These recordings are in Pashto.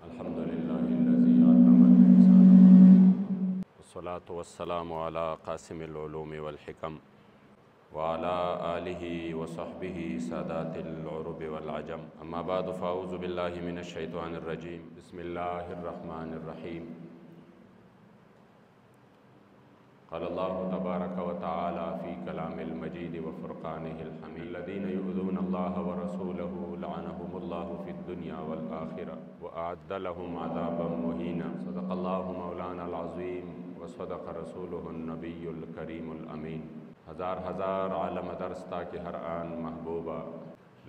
الحمد لله الذي علم الإنسان ما لم يعلم والصلاة والسلام على قاسم العلوم والحكم وعلى آله وصحبه سادات العرب والعجم أما بعد فأعوذ بالله من الشيطان الرجيم بسم الله الرحمن الرحيم قال الله تبارك وتعالى في كلام المجيد وفرقانه الحميد الذين يؤذون الله ورسوله لعنهم الله في الدنيا والآخرة وأعد لهم عذابا مهينا صدق الله مولانا العظيم وصدق رسوله النبي الكريم الأمين ہزار عالم درستا کے ہر آن محبوبہ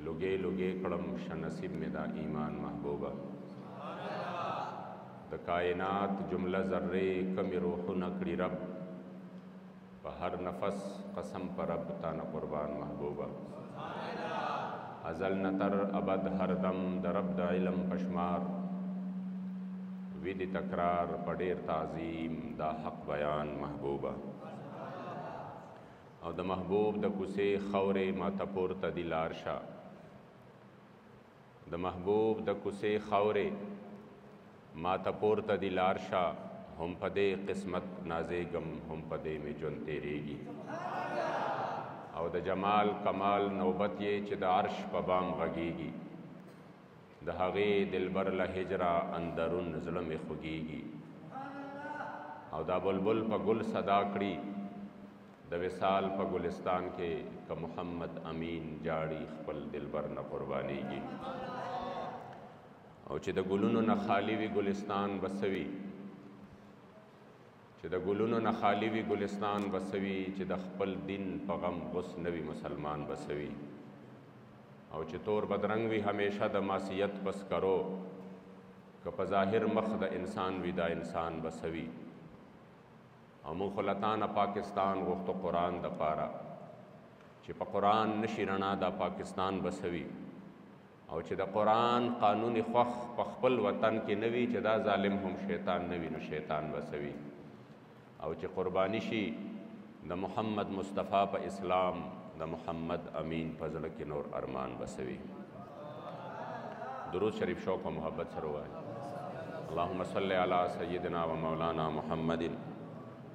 لگے لگے کڑم شنصیب میں دا ایمان محبوبہ دا کائنات جملہ ذرے کمی روح نکڑی رب پا ہر نفس قسم پر رب تانا قربان محبوبہ ازل نتر ابد ہر دم دا رب دا علم پشمار وید تکرار پڑیر تعظیم دا حق بیان محبوبہ او د محبوب د کوسې خورې ماته پورته دي لار شه د محبوب د کوسې خورې ماته پورته دي لار شه هم په دې قسمت نازېږم هم په دې مې ژوند تېرېږي او د جمال کمال نوبت یې چې د عرش په بام غږېږي د هغې دلبر له هجره اندرون زړه مې خوږېږي او دا بلبل په ګل صدا کړي د وصال په ګلستان کې که محمد امین جاړي خپل دلبر نه قربانیږي او چې د ګلونو نه خالی وي ګلستان بسوي چې د ګلونو نه خالی وي ګلستان بسوي چې د خپل دین په غم غوس نوي مسلمان بسوي او چې تور بدرنګ وي همیشه د معصیت بس کرو که په ظاهر مخ د انسان وي دا انسان بسوي او مون خلطان پاکستان غوښتو قرآن د پاره چې په قرآن نشي رڼا دا پاکستان بسوي او چې د قرآن قانون خوښ په خپل وطن کې نه وي چې دا ظالم هم شیطان نه وي نو شیطان بسوي او چې قرباني شي د محمد مصطفی په اسلام د محمد امین په زړه کې نور ارمان بسوي درود شریف شوق و محبت سره وایي اللهم صل علی سیدنا و مولانا محمد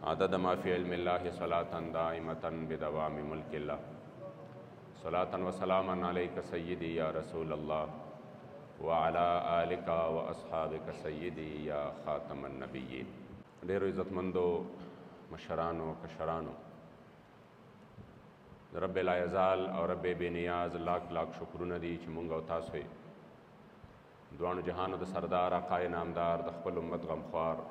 عدد ما فی علم اللہ صلاة دائمتا بدوام ملک اللہ صلاة و سلاما علیک سیدی یا رسول اللہ وعلا آلک و اصحابک سیدی یا خاتم النبیین ډیرو عزتمندو مشرانو کشرانو رب لا یزال او رب بے نیاز لاکھ لاکھ شکرونه دي چې مونږ او تاسو دواړو جهانو د سردار آقای نامدار د خپل امت غمخوار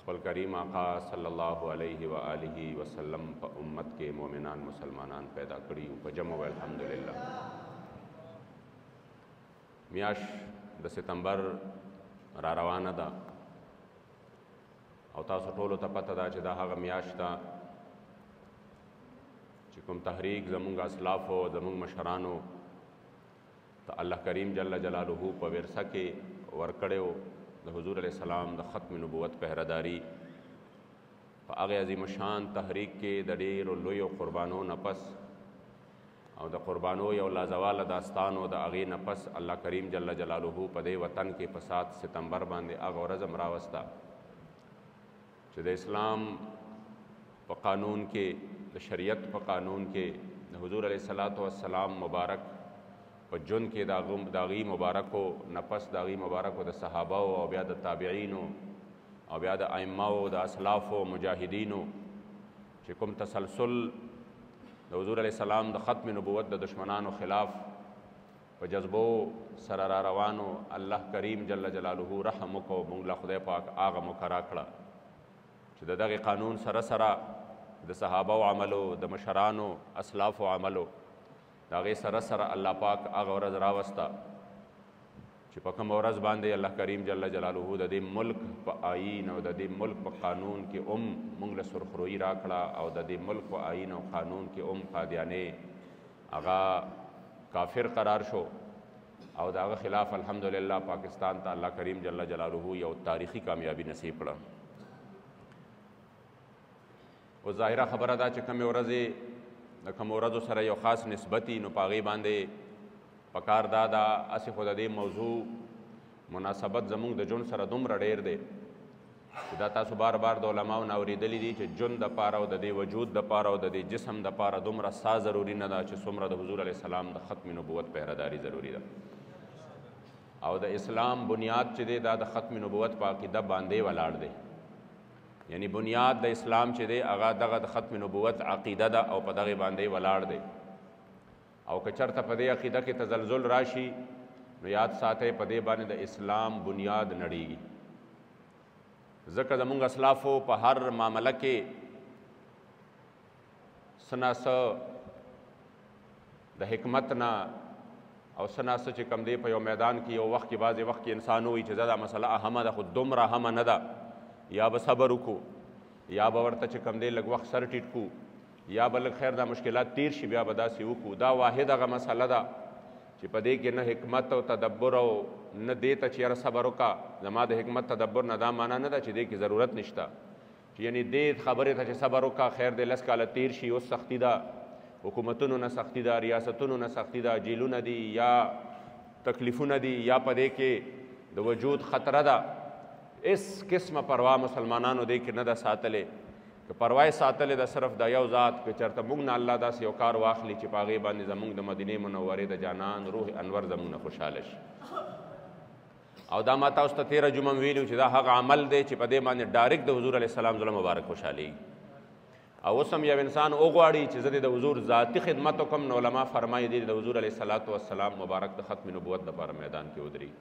خپل کریم آقا صلی الله علیه و آله وسلم په امت کې مؤمنان مسلمانان پیدا کړي او په جمع الحمدلله میاش د ستمبر را روانه ده او تاسو ټولو ته پته ده چې دا هغه میاشت ده چې کوم تحریک زمونږ اسلافو زمونږ مشرانو ته الله کریم جل جلاله په ورثه کې ورکړی و د حضور علیہ السلام د ختم نبوت پهرداری په هغې عظیم شان تحریک کې د ډېرو لویو قربانو نه پس او د قربانو یو لازواله داستان او د هغې نه پس الله کریم جل جلاله په دې وطن کې په 7 ستمبر باندې هغه ورځ هم راوسته چې د اسلام په قانون کې د شریعت په قانون کې د حضور علیہ السلام مبارک په جون کې د هغې مبارکو نفس د هغې مبارکو د صحابه او بیا د تابعینو او بیا د ائمهو د اسلافو مجاهدینو چې کوم تسلسل د حضور علیہ السلام د ختم نبوت د دشمنانو خلاف په جذبو سره را روانو الله کریم جل جلاله رحم وکړو موږ له خدای پاک هغه موقع راکړه چې د دغې قانون سره سره د صحابه عملو د مشرانو اسلافو عملو د هغې سره سره الله پاک هغه ورځ راوسته چې په کومه ورځ باندې الله کریم جل جلاله د دې ملک په آیین او د دې ملک په قانون کې موږ له سرخرویي راکړه او د دې ملک په آیین او قانون کې قادیانې هغه کافر قرار شو او د هغه خلاف الحمدلله پاکستان ته الله کریم جل جلاله یو تاریخي کامیابي نصیب کړه او ظاهره خبره ده چې کومې ورځې د کومو ورځو سره یو خاص نسبتي نو په هغې باندې پکار دا ده هسې خو د دې موضوع مناسبت زمونږ د ژوند سره دومره ډېر دی چې دا تاسو بار بار د علماو نه اورېدلي دي چې ژوند دپاره او د دې وجود دپاره او د دې جسم دپاره دومره سا ضروري نه ده چې څومره د حضور علیه السلام د ختم نبوت پهرداري ضروري ده. او د اسلام بنیاد چې دی دا د ختم نبوت په عقیده باندې ولاړ دی. یعنی بنیاد د اسلام چې دی هغه دغه د ختم نبوت عقیده ده او په دغې باندې ولاړ دی. او که چېرته په دې عقیده کې تزلزل راشي نو یاد ساتئ په دې باندې د اسلام بنیاد نړیږي. ځکه زمونږ اسلافو په هر معامله کې څه نه څه د حکمت نه او څه نه څه چې کوم دی په یو میدان کې یو وخت کې بعضې وخت کې انسان ووایي چې دا مسله اهمه ده خو دومره اهمه نه ده، یا به صبر وکړو یا به ورته چې کوم دی لږ وخت سر ټیټ کړو یا به لږ خیر دا مشکلات تیر شي بیا به داسې وکړو. دا واحد هغه مسله ده چې په دې کې نه حکمت او تدبر او نه دې ته چې یاره صبر وکړه. زما د حکمت تدبر نه دا معنا نه ده چې دې کې ضرورت نشته، چې یعنی دې خبرې ته چې صبر وکړه خیر دې 10 کاله تیر شي، اوس سختی ده، حکومتونو نه سختی ده، ریاستونو نه سختی ده، جیلونه دي یا تکلیفونه دي یا په دې کې د وجود خطره ده. اس قسمه پروا مسلمانانو دې کې نه ده ساتلې. که پروا یې ساتلې ده صرف د یو ذات که چېرته موږ نه الله داسې یو کار واخلي چې په هغې باندې زموږ د مدینې منورې د جانان روح انور زموږ نه خوشحاله شي. او دا ما تاسو ته تېره جمعه ویلي چې دا هغه عمل دی چې په دې باندې ډایرکټ د حضور علیه السلام زړه مبارک خوشحالېږي. او اوس هم یو انسان وغواړي چې زه د حضور ذاتي خدمت وکړم نو علما فرمایي دي د حضور علیه السلام مبارک د ختم نبوت دپاره میدان کې ودرېږي.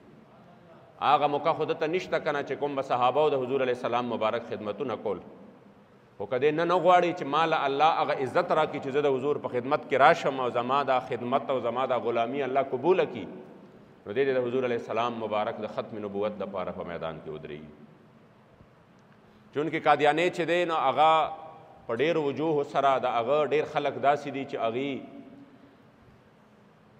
هغه موقع خو دته نشته که نه چې کوم به صحابه او د حضور علیه السلام مبارک خدمتونه کول، خو که دې نه غواړي چې ما له الله هغه عزت راکړي چې زه د حضور په خدمت کې راشم او زما دا خدمت او زما دا غلامي الله قبوله کړي، نو دې د حضور علیه السلام مبارک د ختم نبوت دپاره په میدان کې ودرېږي. چونکې قادیانې چې دی نو هغه په ډېرو وجوهو سره د هغه ډېر خلک داسې دي چې هغې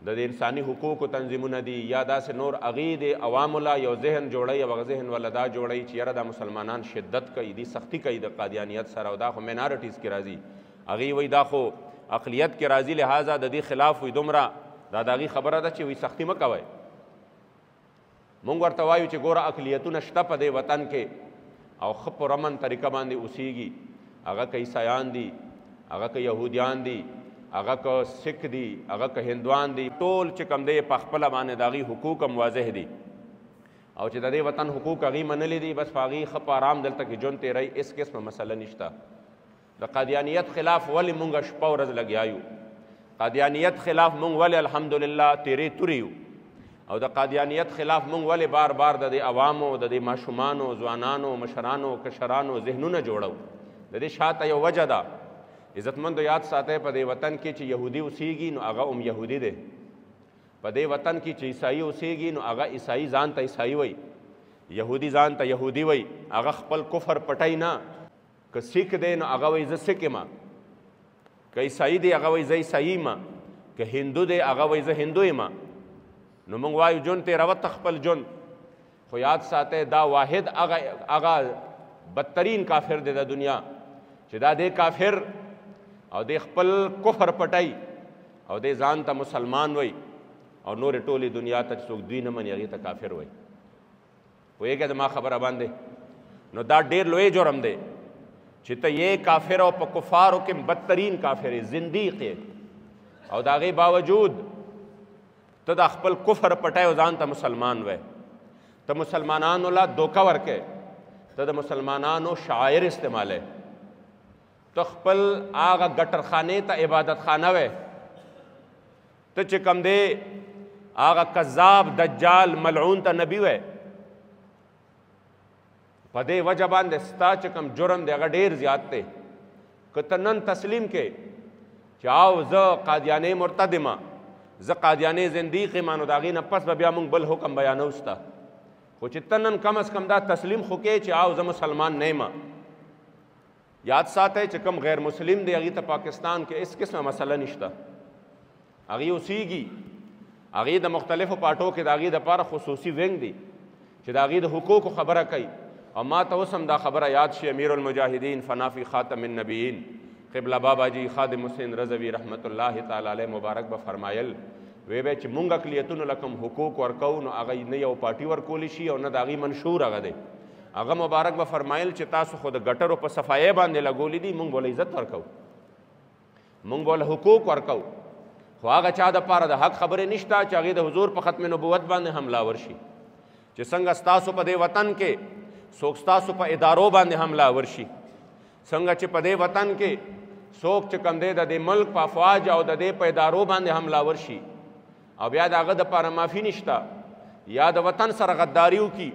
د انساني حقوقو تنظیمونه دي یا داسې نور هغې د عوامو له یو ذهن جوړوي او هغه ذهن والا دا جوړوي چې یاره دا مسلمانان شدت کوي، دي سختی کوي د قادیانیت سره او دا خو مینارټیز کې راځي. هغې وایي دا خو اقلیت کې راځي لہذا د دې خلاف وي دومره دا د هغې خبره ده چې وایي سختی مه کوئ. مونږ ورته وایو چې ګوره اقلیتونه شته په دې وطن کې او ښه په رمن طریقه باندې اوسیږي، هغه که عیسایان دي، هغه که یهودیان دي، هغه که سکھ دي، هغه که هندوان دي، ټول چې کوم دی په خپله باندې د هغې حقوق هم واضح دي او چې د دې وطن حقوق هغې منلي دي بس په هغې ښه په ارام دلته کې ژوند تېروي، هېڅ قسمه مسله نشته. د قادیانیت خلاف ولې مونږ شپه ورځ لګیا یو، قادیانیت خلاف مونږ ولې الحمدلله تیرې تورې یو او د قادیانیت خلاف مونږ ولې بار بار د دې عوامو د دې ماشومانو ځوانانو مشرانو کشرانو ذهنونه جوړو. د دې شاته یو وجه ده. عزتمندو یاد ساتئ په دې وطن کې چې یهودي اوسیږي نو هغه هم یهودي دی، په دې وطن کې چې عیسائی اوسیږي نو هغه عیسائی ځان ته عیسائی وایي، یهودي ځان ته یهودي وایي، هغه خپل کفر پټی نه. که سکھ دی نو هغه وایي زه سکھ یم، که عیسائی دی هغه وایي زه عیسائی یم، که هندو دی هغه وایي زه هندو یم. نو موږ وایو ژوند تېروه ته خپل ژوند، خو یاد ساتئ دا واحد هغه بدترین کافر دی د دنیا چې دا دی کافر او دی خپل کفر پټی او دی ځان ته مسلمان وایي او نورې ټولې دنیا ته چې څوک دوی نه مني هغې ته کافر وایي. پوهېږئ زما خبره باندې؟ نو دا ډېر لوی جرم دی چې ته یې کافر او په کفارو کې بدترین کافر یې، زندیق یې، او د هغې باوجود ته د خپل کفر پټی او ځان ته مسلمان وایي. ته مسلمانانو له دوکه ورکې، ته د مسلمانانو شاعر استعمالوې، ته خپل هغه ګټرخانې ته عبادت خانه وې، ته چې کوم دی هغه کذاب دجال ملعون ته نبي وې. په دې وجه باندې ستا چې کوم جرم دی هغه ډېر زیات دی. که ته نن تسلیم کې چې او زه قادیانې مرتد یم، زه قادیانې زندیق یم، نو د هغې نه پس به بیا موږ بل حکم بیانو سته، خو چې ته نن کم از کم دا تسلیم خو کې چې او زه مسلمان نه یم. یاد ساتئ چې کوم غیر مسلم دی هغې ته پاکستان کې هېڅ قسمه مسله نشته، هغې اوسیږي، هغې د مختلفو پارټو کې د هغې دپاره خصوصي ونګ دي چې د هغې د حقوقو خبره کوي. او ما ته اوس هم دا خبره یاد شي، امیر المجاهدین فنافی خاتم النبیین قبله بابا جی خادم حسین رضوی رحمت الله تعالی علیه مبارک به فرمایل وی به چې مونږ اقلیتونو لکم حقوق ورکو نو هغه نه یو پارټي ورکولی شي او نه د هغې منشور هغه دی هغه مبارک به فرمایل چې تاسو خو د ګټرو په صفایۍ باندې لګولی دي مونږ بوله عزت ورکو مونږ بوله حقوق ورکو خو هغه چا دپاره د حق خبرې نشته چې هغې د حضور په ختم نبوت باندې حملاور شي چې څنګه ستاسو په دې وطن کې څوک ستاسو په ادارو باندې حملاور شي څنګه چې په دې وطن کې څوک چې کوم دی د دې ملک په افواج او د دې په ادارو باندې حملاور شي او بیا د هغه دپاره معافي نشته یا د وطن سره غداري وکړي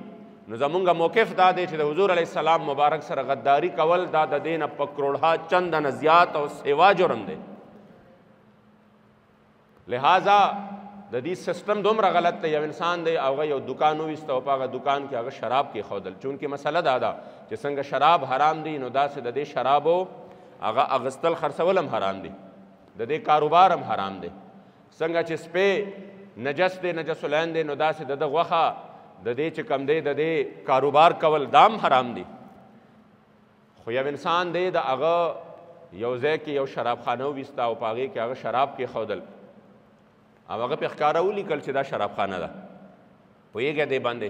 نو زمونږ موقف دا دی چې د حضور علیه السلام مبارک سره غداري کول دا د دې نه په کروڑها چند نه زیات او سیوا جرم دی لہذا د دې سسټم دومره غلط دی یو انسان دی هغه یو دکان وویسته او په هغه دکان کې هغه شراب کېښودل چونکې مسله دا ده چې څنګه شراب حرام دی نو داسې د دې شرابو هغه اغستل خرڅول هم حرام دی د دې کاروبار هم حرام دی څنګه چې سپی نجس دی نجس العین دی نو داسې د ده غوښه د دې چې کم دی د دې کاروبار کول دام حرام دی خو یو انسان دی د هغه یو ځای کې یو شرابخانه وویسته او په هغې کې هغه شراب کېښودل او هغه پې ښکاره ولیکل چې دا شرابخانه ده پوهېږئ دې باندې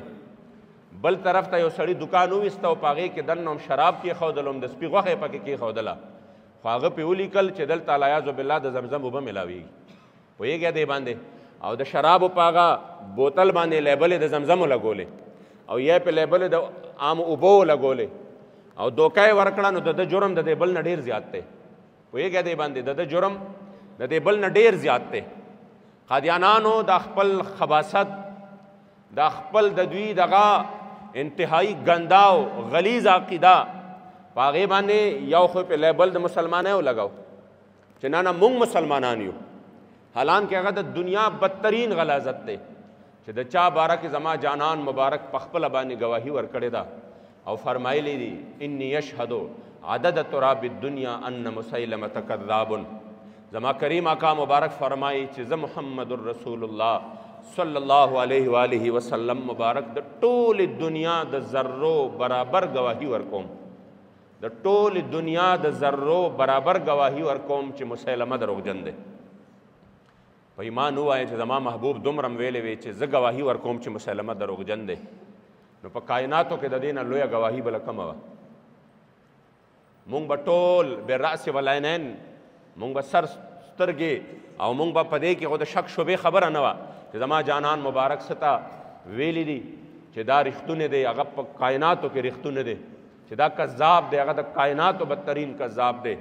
بل طرف ته یو سړي دکان وویسته او په هغې کې دننه هم شراب کېښودل هم د سپي غوښه یې پکې کېښودله خو هغه پې ولیکل چې دلته العیاذ بالله د زمزم اوبه ملاویږي پوهېږئ دې باندې او د شرابو په هغه بوتل باندې لیبل د زمزمو لګولې او یا په لیبل د عامو اوبو لګولې او دوکه یې ورکړه نو د ده جرم د دې بل نه ډېر زیات دی پوهېږئ دې باندې د ده جرم د دې بل نه ډېر زیات دی قادیانانو د خپل خباست د خپل د دوی دغه انتهایی ګنده او غلیظ عقیده په هغې باندې یو خو په لیبل د مسلمانۍ ولګاو چې نه نه موږ مسلمانان یو حالانکه هغه د دنیا بدترین غلاظت دی چې د چا باره کې زما جانان مبارک په خپله باندې گواهي ورکړې ده او فرمایلی دي انی یشهدو عدد تراب الدنیا ان مسیلمة کذاب زما کریم آقا مبارک فرمایي چې زه محمد رسول الله صلی الله علیه و آله وسلم مبارک د ټولې دنیا د ذرو برابر گواهي ورکوم د ټولې دنیا د ذرو برابر گواهي ورکوم چې مسیلمه دروغجن دی په ایمان ووایه چې زما محبوب دومره م ویلې وې چې زه گواهي ورکوم چې مسیلمه دروغجن دی نو په کائناتو کې د دې نه لویه گواهي بله کمه وه مونږ به ټول بالرأس والعینین مونږ به سر سترګې او مونږ به په دې کې خو د شک شبې خبره نه وه چې زما جانان مبارک سته ویلی دي چې دا رښتونه دی هغه په کائناتو کې رښتونه دی چې دا کذاب دی هغه د کائناتو بدترین کذاب دی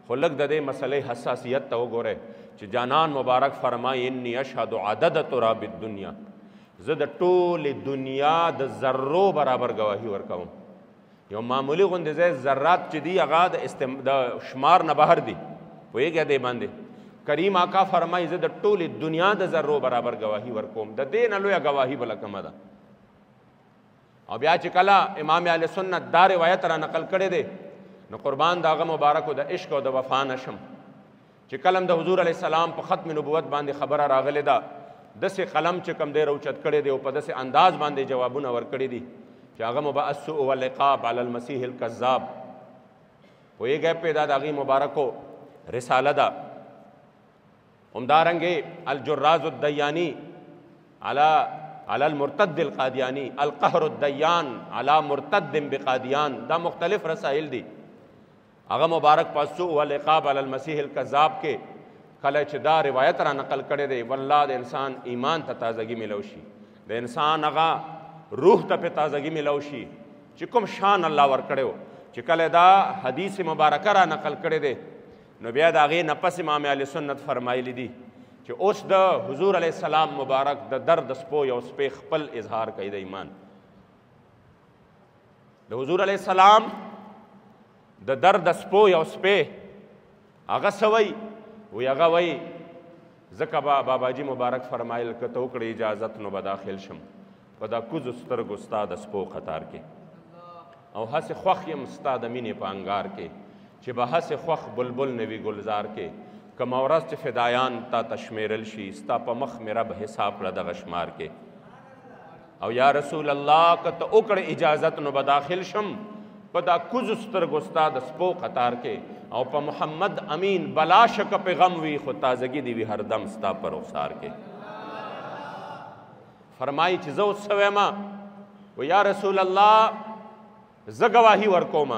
خو لږ د دې مسلې حساسیت ته وګورئ چې جانان مبارک فرمایي انی اشهد عدد تراب الدنیا زه د ټولې دنیا د ذرو برابر گواهي ورکوم یو معمولی غوندې ځای ذرات چې دي هغه د شمار نه بهر دي پوهېږئ دې باندې کریم آقا فرمایي زه د ټولې دنیا د ذرو برابر گواهي ورکوم د دې نه لویه گواهي بله کمه ده او بیا چې کله امام اهل سنت دا روایت را نقل کړی دی نو قربان د هغه مبارکو د عشق او د وفا نشم چې کلم د حضور علیه السلام په ختم نبوت باندې خبره راغلې ده داسې قلم چې کم دی راوچت کړی دی او په داسې انداز باندې جوابونه ورکړي دي چې هغه مبعث السوء والعقاب علی المسیح الکذاب پوهېږئ پې دا د هغې مبارکو رساله ده همدارنګې الجراز الدیانی علی المرتد القادیانی القهر الدیان علی مرتد بقادیان دا مختلف رسائل دي هغه مبارک په السوء والعقاب علی المسیح الکذاب کې کله چې دا روایت را نقل کړی دی والله د انسان ایمان ته تازگی ملو شي د انسان هغه روح ته پې تازگی ملو شي چې کوم شان الله ورکړی و چې کله دا حدیث مبارکه را نقل کړی دی نو بیا د هغې نه پس امام اهل سنت فرمایلی دي چې اوس د حضور علیه السلام مبارک د درد سپو یو سپی خپل اظهار کوي د ایمان د حضور علیه السلام د درد سپو یو سپی هغه څه وایي وی هغه وایي ځکه به باباجي مبارک فرمایل که ته وکړې اجازت نو به داخل شم په دا کوزو سترګو ستا د سپو قطار کې او هسې خوښ یم ستا د مینې په انګار کې چې به هسې خوښ بلبل نه وي ګلزار کې کومه ورځ چې فدایان تا ته شمېرل شي ستا په مخ مې رب حساب کړه دغه شمار کې او یا رسول الله که ته وکړې اجازت نو به داخل شم په دا کوزو سترګو ستا د سپو قطار کې او په محمد امین بلا شک په غم وي خو تازگی دی وي هر دم ستا پر رخسار کې فرمایي چې زه اوس څه وایم و یا رسول الله زه ګواهي ورکوم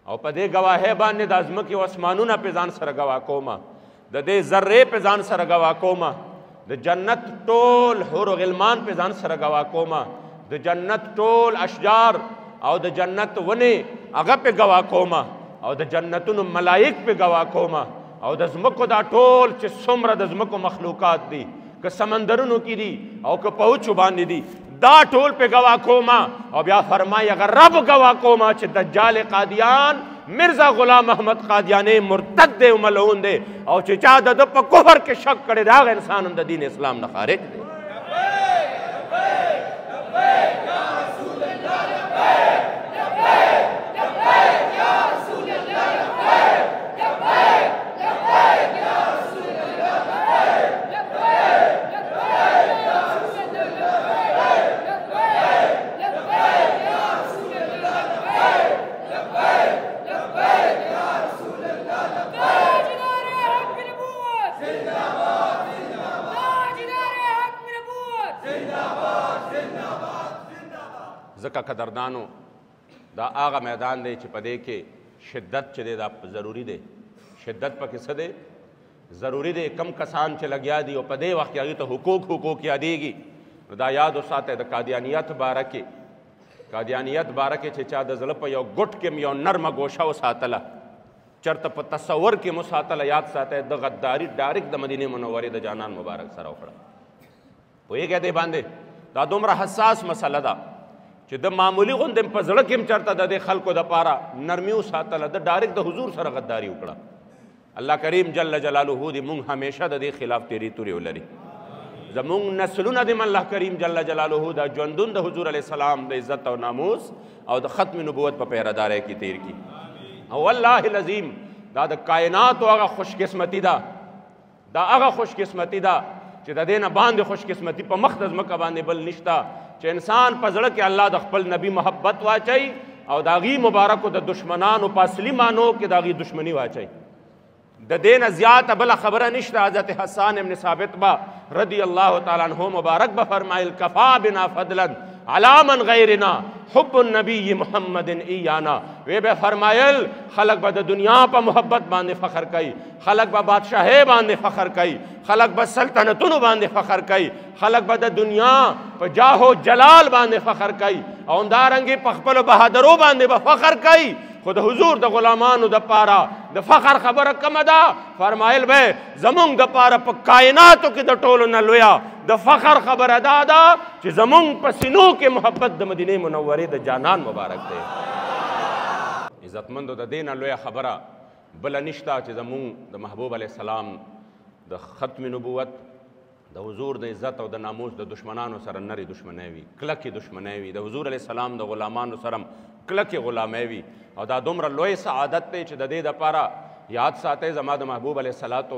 او په دې ګواهۍ باندې د ځمکې او اسمانونه پې ځان سره ګواه کوم د دې ذرې پې ځان سره ګواه کوم د جنت ټول حور و غلمان پې ځان سره ګواه کوم د جنت ټول اشجار او د جنت ونې هغه پې ګواه کوم او د جنتونو ملائک پې ګواه کوم او د ځمکو دا ټول چې څومره د ځمکو مخلوقات دي که سمندرونو کې دي او که په وچو باندې دي دا ټول پہ گواہ کوما اور بیا فرمائی اگر رب گواہ کوما چھ دجال قادیان مرزا غلام احمد قادیانی مرتد دے ملعون دے اور چھ چاہ دا پا کفر کے شک کرے دا انسان دا دین اسلام نہ خارج دے ځکه قدردانو دا هغه میدان دی چې په دې کې شدت چې دی دا ضروري دی شدت پکې څه دی ضروري دی کم کسان چې لګیا دي او په دې وخت کې هغې ته حقوق یادېږي نو دا یاد وساتی د قادیانیت باره کې چې چا د زړه په یو ګوټ کې یو نرمه ګوشه وساتله چېرته په تصور کې مو ساتله یاد ساتی د غداري ډایرکټ د مدینې منورې د جانان مبارک سره وکړه پوهېږئ دې باندې دا دومره حساس مسله ده چې د معمولی غوندې په زړه کې هم چېرته د دې خلکو دپاره نرمي وساتله د ډایرکټ د حضور سره غداري وکړه الله کریم جل جلاله دې مونږ همیشه د دې خلاف تیری تورې ولري زمونږ نسلونه دې الله کریم جل جلاله دا ژوندون د حضور علیه السلام د عزت او ناموس او د ختم نبوت په پیرهدارۍ کې تیر کړي او والله العظیم دا د کائناتو هغه خوش قسمتي ده چې د دې نه باندې خوش قسمتي په مخ د ځمکه باندې بل نشته چې انسان په زړه کې الله د خپل نبی محبت واچي او د هغې مبارکو د دشمنانو په اصلي معنو کې د هغې دشمني واچي د دې نه زیاته بله خبره نشته حضرت حسان ابن ثابت با رضی الله تعالی عنہ مبارک به فرمایل کفا بنا فضلا علی من غیرنا حب النبی محمد ایانا وی به فرمایل خلق به د دنیا په محبت باندې فخر کوي خلق به بادشاہی باندې فخر کوي خلق به سلطنتونو باندې فخر کوي خلق به د دنیا په جاه و جلال باندې فخر کوي او همدارنګې په خپلو بهادرو باندې به فخر کوي خو د حضور د غلامانو دپاره د فخر خبره کمه ده فرمایل به زمونږ دپاره په کائناتو کې د ټولو نه لویه د فخر خبره دا ده چې زمونږ په سینو کې محبت د مدینې منورې د جانان مبارک دی عزتمندو د دې نه لویه خبره بله نشته چې زمونږ د محبوب علیه السلام د ختم نبوت د حضور د عزت او د ناموس د دشمنانو سره نرې دشمنۍ وي کلکې دشمنۍ وي د حضور علیه السلام د غلامانو سره کلکې غلامۍ وي او دا دومره لوی سعادت دی چې د دې دپاره یاد ساتئ زما د محبوب علیه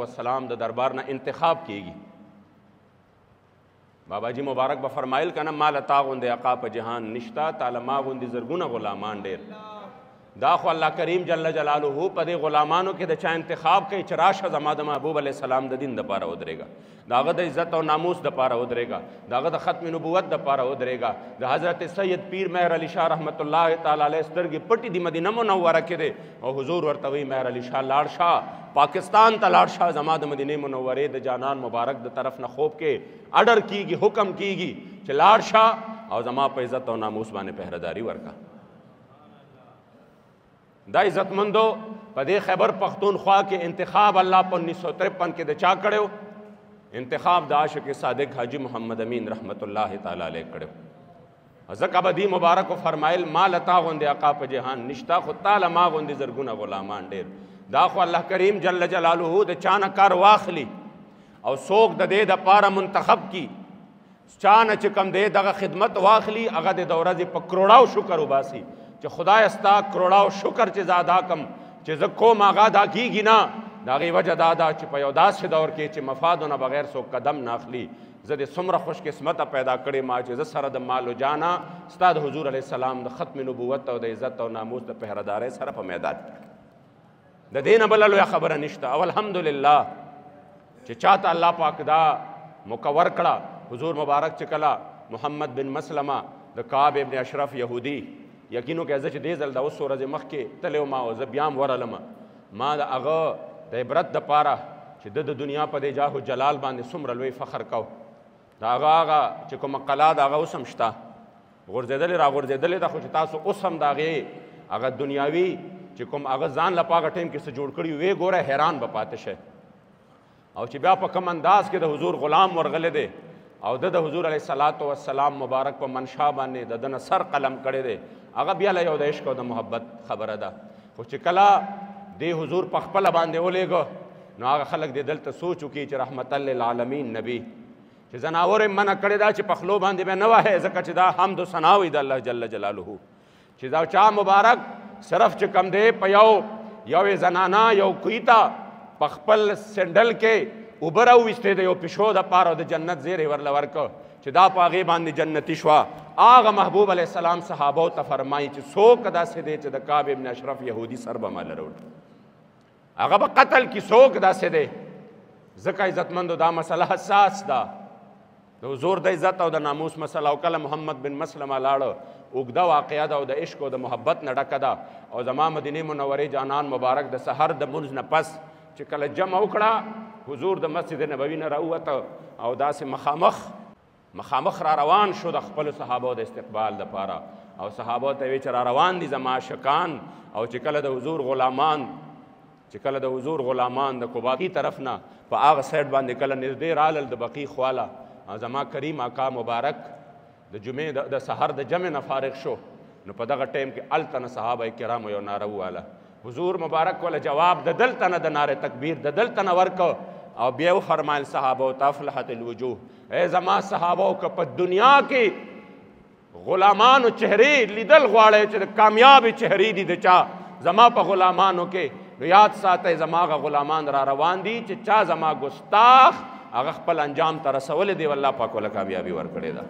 السلام د دربار نه انتخاب کیږي بابا جی مبارک به فرمایل که نه ماله تا غوندې عقا په جهان نشته تاله ما غوندې زرګونه غلامان ډېر دا خو الله کریم جل جلاله په دې غلامانو کې د چا انتخاب کوي چې راشه زما د محبوب علیه السلام د دین دپاره ودرېږه د هغه د عزت او ناموس دپاره ودرېږه د هغه د ختم نبوت دپاره ودرېږه د حضرت سید پیر مهر علی شاه رحمت الله تعالی علیه سترګې پټې دي مدینه منوره کې دی او حضور ورته وایي مهر علی شاه لاړ شه پاکستان ته لاړ شه زما د مدینې منورې د جانان مبارک د طرف نه خوب کې اډر کیږي حکم کیږي چې لاړ شه او زما په عزت او ناموس باندې پهرداري ورکه دا عزتمندو په دې خیبر پختونخوا کې انتخاب الله په 1953 کې د چا کړو انتخاب د عاشق صادق حاجی محمد امین رحمت الله تعالی علیه کړو ځکه به دې مبارک فرمایل ما لتا غوندې عقا په جهان نشتا خو تاله ما غوندې زرګونه غلامان ډېر دا خو الله کریم جل جلاله د چا نه کار واخلي او څوک د دې دپاره منتخب کی چا نه چې کوم دی دغه خدمت واخلي هغه د ورځې په کروڑاو شکر وباسي چې خدای ستا کروڑاو شکر چې زه ادا کم چې زه کوم هغه ادا کیږي نه د هغې وجه دا ده چې په یو داسې دور کې چې مفادو نه بغیر څوک قدم نه اخلي زه د څومره خوش قسمته پیدا کړې ما چې زه سره د مال و جانه ستا د حضور علیه السلام د ختم نبوت او د عزت او ناموس د پهردارۍ سره په میدان د دې نه بله لویه خبره نشته او الحمدلله چې چاته الله پاک دا موقع ورکړه حضور مبارک چې کله محمد بن مسلمه د کعب ابن اشرف یهودي یقینو کې زه چې دې ځل د اوس ورځې مخکې تللی وم او زه بیا هم ورغلم ما د هغه د عبرت دپاره چې د دنیا په دې جاه جلال باندې څومره لوی فخر کو د هغه چې کومه قلا د هغه اوس هم شته غورځېدلې راغورځېدلې ده خو چې تاسو اوس هم د هغې هغه دنیاوي چې کوم هغه ځان له په هغه ټایم کې څه جوړ کړي وی ګوره حیران به پاتې شئ او چې بیا په کوم انداز کې د حضور غلام ورغلی دی او د حضور علیه الصلاة والسلام مبارک په منشا باندې د ده نه سر قلم کړی دی هغه بیا له یو د عشق او د محبت خبره ده خو چې کله دې حضور په خپله باندې ولیږه نو هغه خلک دې دلته سوچ وکړي چې رحمت للعالمین نبی چې زناور یې منع کړې ده چې په خلو باندې به نه وهئ ځکه چې دا حمد و ثنا وي د الله جل جلاله چې دا چا مبارک صرف چې کم دی په یو زنانه یو کوی ته په خپل سینډل کې اوبه راوویستې د یو پیشو دپاره د جنت زیری ورله ورکه چې دا په هغې باندې جنتي شوه هغه محبوب علیه السلام صحابو ته فرمایي چې څوک داسې دی چې د کعب ابن اشرف یهودي سر به ماله راوړي هغه به قتل کي څوک داسې دی ځکه عزتمندو دا مسله حساس ده د حضور د عزت او د ناموس مسله او کله محمد بن مسلمه لاړه اوږده واقعه ده او د عشق او د محبت نه ډکه ده او زما مدینې منورې جانان مبارک د سحر د مونځ نه پس چې کله جمع وکړه حضور د مسجد نبوي نه راووته او داسې مخامخ را روان شو د خپلو صحابو د استقبال دپاره او صحابو ته وی چې را روان دي زما عاشقان او چې کله د حضور غلامان د قباقي طرف نه په هغه سایډ باندې کله نږدې رالل د بقي خواله زما کریم آقا مبارک د جمعې د سحر د جمع نه فارغ شو نو په دغه ټایم کې هلته نه صحابه کرامو یو ناره وواله حضور مبارک ولا جواب د دلته نه د ناره تکبیر د دلته نه ورکو او بیا وفرمایل صحابو تفلحت الوجوه ای زما صحابو که په دنیا کې غلامانو چهرې لیدل غواړئ چې د کامیابې چهرې دي د چا زما په غلامانو کې نو یاد ساتئ زما هغه غلامان را روان دي چې چا زما ګستاخ هغه خپل انجام ته رسولی دی والله پاک وله کامیابي ورکړې ده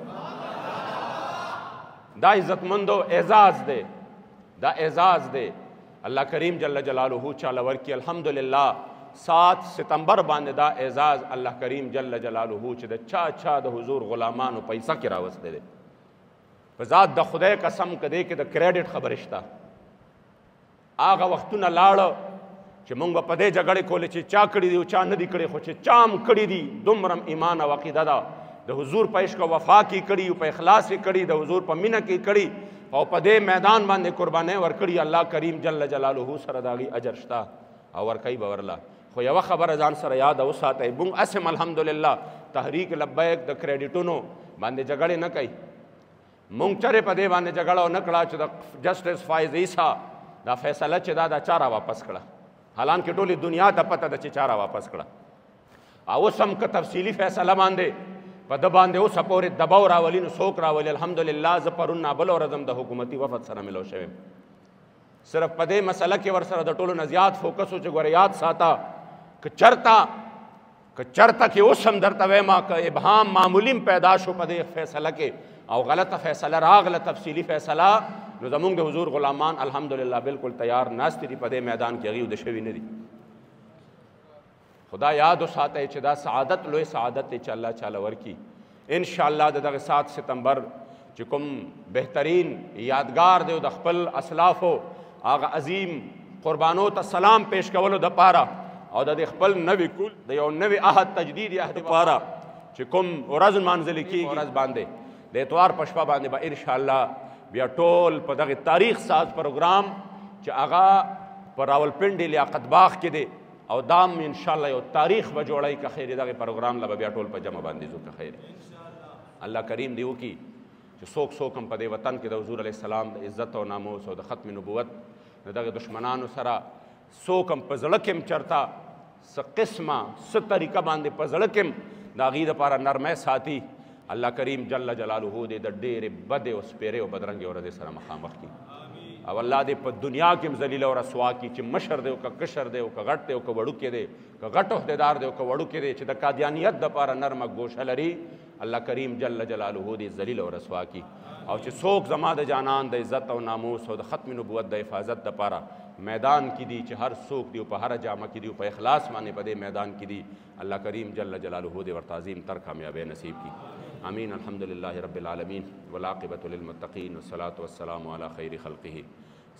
دا عزتمندو اعزاز دی دا اعزاز دی الله کریم جل جلاله چاله ورکي الحمدلله 7 ستمبر باندې دا اعزاز الله کریم جل جلاله چې د چا د حضور غلامانو پیسه کې راوستی دی په ذات د خدای قسم که دی کې د کریډټ خبرې شته هغه وختونه لاړه چې موږ به په دې جګړې کولې چې چا کړي دي او چا نه دي کړي خو چې چا هم کړي دي دومره ایمان او عقیده ده د حضور په عشق او وفا کې کړي په اخلاص کې کړي د حضور په مینه کې کړي او په دې میدان باندې قربانۍ ورکړي الله کریم جل جلاله سره د هغې اجر شته او ورکوي به ورله خو یوه خبره ځان سره یاده وساتئ موږ اسم الحمدلله تحریک لبیک د کریډټونو باندې جګړې نه کوي موږ چرې په دې باندې جګړه ونه کړه چې د جسټس فایز عیسی دا فیصله چې دا چا را واپس کړه حالانکه ټولې دنیا ته پته ده چې چا را واپس کړه او اوس هم که تفصیلي فیصله باندې په ده باندې اوس پورې دباو راولي نو څوک راولي الحمدلله زه پرون نابله ورځ هم د حکومتي وفد سره ملو شوی صرف په دې مسله کې ورسره د ټولو نه زیات فوکس و چې ګوره یاد ساته که چرته کې اوس هم درته وایم که ابهام معمولي پیدا شو په دې فیصله کې او غلطه فیصله راغله تفصیلي فیصله نو زمونږ د حضور غلامان الحمدلله بالکل تیار ناست دي په دې میدان کې هغوی د شوي نه دي خدا یاد وساتئ چې دا سعادت لوی سعادت دی چې الله چاله ورکي انشاءالله د دغه 7 ستمبر چې کوم بهترین یادګار دی د خپل اسلافو هغه عظیم قربانو ته سلام پیش کولو دپاره او د خپل نوي کول د یو نوي عهد تجدید عهد دپاره چې کوم ورځ نمانځلې کېږي ورځ باندې د اتوار په شپه باندې به انشاءالله بیا ټول په دغه تاریخ ساز پروګرام چې هغه په راولپنډي لیاقت باغ کې دی او دام انشاءالله یو تاریخ به جوړی که خیر دغه پروګرام له به بیا ټول په جمع باندې ځو که خیر الله کریم دی وکړي چې څوک هم په دې وطن کې د حضور علیه السلام د عزت او ناموس او د ختم نبوت د دغه دشمنانو سره څوک هم په زړه کې هم چرته څه قسمه څه طریقه باندې په زړه کې هم د هغې دپاره نرمۍ ساتي الله کریم جل جلاله دې د ډېرې بدې او سپېرې او بدرنګې ورځې سره مخامخ کړي او الله دې په دنیا کې هم ذلیل او رسوا کړي چې مشر دی او که کشر دی او که غټ دی او که وړوکی دی که غټ عهدیدار دی او که وړوکی دی چې د قادیانیت دپاره نرمه ګوشه لري الله کریم جل جلاله دې ذلیل او رسوا کړي او چې څوک زما د جانان د عزت او ناموس او د ختم نبوت د حفاظت دپاره میدان کې دي چې هر څوک دی په هره جامه کې دی په اخلاص باندې په دې میدان کې دي الله کریم جل جلاله دې ورته عظیم تر کامیابۍ نصیب کړي آمین. الحمد لله رب العالمین والعاقبۃ للمتقین والصلاة والسلام علی خیر خلقه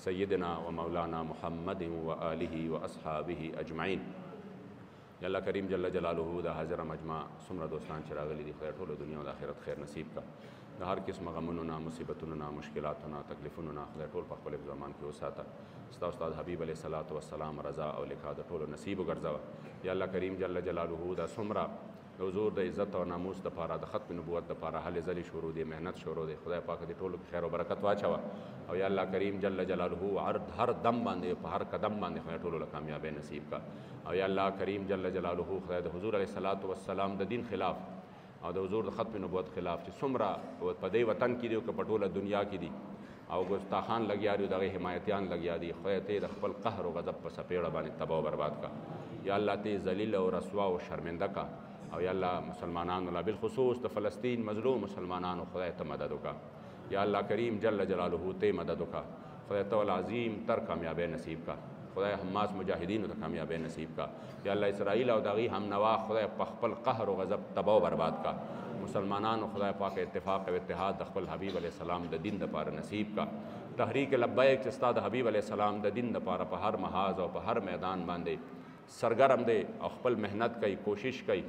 سیدنا و مولانا محمد و آلہ و اصحابہ اجمعین. یا الله کریم جل جلاله د حاضر مجمع څومره دوستان چې راغلي دي خدای ټولو دنیا او د آخرت خیر نصیب کا. د هر قسم غمونو نه، مصیبتونو نه، مشکلاتو نه، تکلیفونو نه خدای ټول په خپل زمان کې وساته. ستا استاد حبیب علیه الصلاۃ والسلام رضا او لقا د ټولو نصیب وګرځوه. یا الله کریم جل جلاله دا څومره د حضور د عزت او ناموس دپاره د ختم نبوت دپاره هلې ځلې شروع دی، محنت شروع دی. خدای پاک دې ټولو کې خیر او برکت واچوه. او یا الله کریم جل جلاله هر دم باندې په هر قدم باندې خدای ټولو له کامیابۍ نصیب کا. او یا الله کریم جل جلاله خدای د حضور علیه الصلاۃ والسلام د دین خلاف او د حضور د ختم نبوت خلاف چې څومره په دې وطن کې دي او که په ټوله دنیا کې دي او ګستاخان لګیا دي، دغه حمایتیان لګیا دي، خدای ته د خپل قهر او غضب په څپېړه باندې تباه او برباد کا. یا الله ته ذلیل او رسوا او شرمنده کا. او یا الله مسلمانانو لا بالخصوص د فلسطین مظلوم مسلمانانو خدای ته مدد وکا. یا الله کریم جل جلاله ته مدد وکا. خدای ته عظیم تر کامیابی نصیب کا. خدای حماس مجاهدینو ته کامیابی نصیب کا. یا الله اسرائیل او دغه هم نوا خدای په خپل قهر او غضب تباه او برباد کا. مسلمانانو خدای پاک اتفاق او اتحاد د خپل حبیب علیه السلام د دین لپاره نصیب کا. تحریک لبیک چې ستا د حبیب علیه السلام د دین لپاره په هر محاذ او په هر میدان باندې سرګرم دی او خپل محنت کوي، کوشش کوي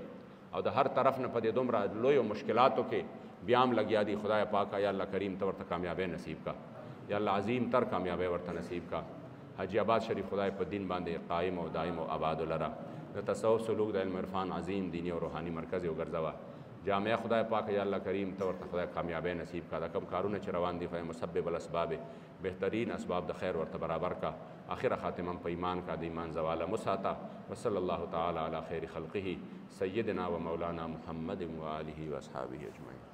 او د هر طرف نه په دې دومره لویو مشکلاتو کې بیا هم لګیا دي. خدای پاکه یا الله کریم ته ورته کامیابی نصیب کا. یا الله عظیم تر کامیابی ورته نصیب کا. حاجی آباد شریف خدای په دین باندې قائم او دائم او آباد ولره. د تصوف سلوک د علم عرفان عظیم دینی او روحاني مرکز یې وګرځوه. جامعه خدای پاک یا الله کریم ته ورته خدای کامیابی نصیب کا. د کوم کارونه چې روان دي خدای مسبب الاسباب بهترین اسباب د خیر ورته برابر کا. آخر خاتمه په ایمان کا، د ایمان زواله مساتا. وصلی الله تعالی علی خیر خلقه سیدنا و مولانا محمد و آلہ و اصحابہ اجمعین.